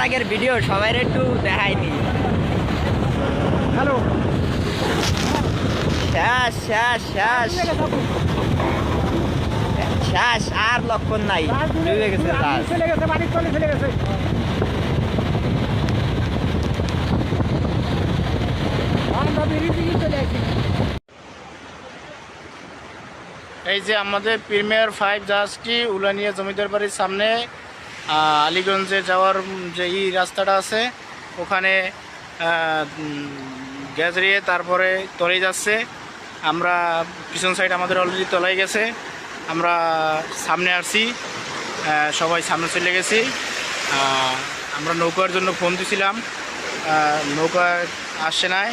আগের ভিডিও সবাই একটু দেখায়নি। হ্যালো, শেষ শেষ শেষ শেষ, আর লক্ষণ নাই, ডুবে গেছে জাহাজ। চলে গেছে, বাড়ির তলে চলে গেছে। এই যে আমাদের প্রিমিয়ার 5 জাহাজটি উলানিয়া জমিদার বাড়ির সামনে আলীগঞ্জে যাওয়ার যে এই রাস্তাটা আছে ওখানে গ্যাজরিয়ে তারপরে তলে যাচ্ছে। আমরা পিছন সাইড আমাদের অলরেডি তলায় গেছে, আমরা সামনে আসছি, সবাই সামনে চলে গেছি। আমরা নৌকার জন্য ফোন দিয়েছিলাম, নৌকা আসছে নাই।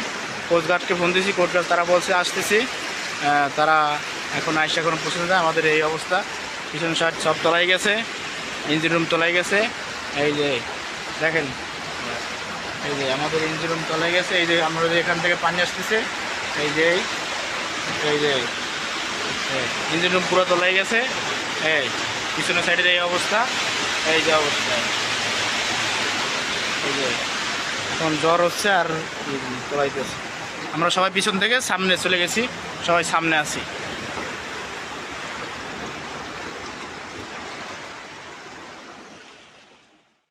কোস্টগার্ডকে ফোন দিয়েছি, কোস্টগার্ড তারা বলছে আসতেছি, তারা এখন আইসে এখন পৌঁছে যায়। আমাদের এই অবস্থা, পিছন সাইড সব তলাই গেছে, ইঞ্জিন রুম তলাই গেছে। এই যে দেখেন, এই যে আমাদের ইঞ্জিন রুম তলাই গেছে। এই যে আমরা এখান থেকে পানি আসতেছে, এই যে এই যে ইঞ্জিন রুম পুরো তলাই গেছে। এই পিছনের সাইডের এই অবস্থা, এই যে অবস্থা, এই যে এখন জ্বর হচ্ছে আর তলাইতেছে। আমরা সবাই পিছন থেকে সামনে চলে গেছি, সবাই সামনে আছি।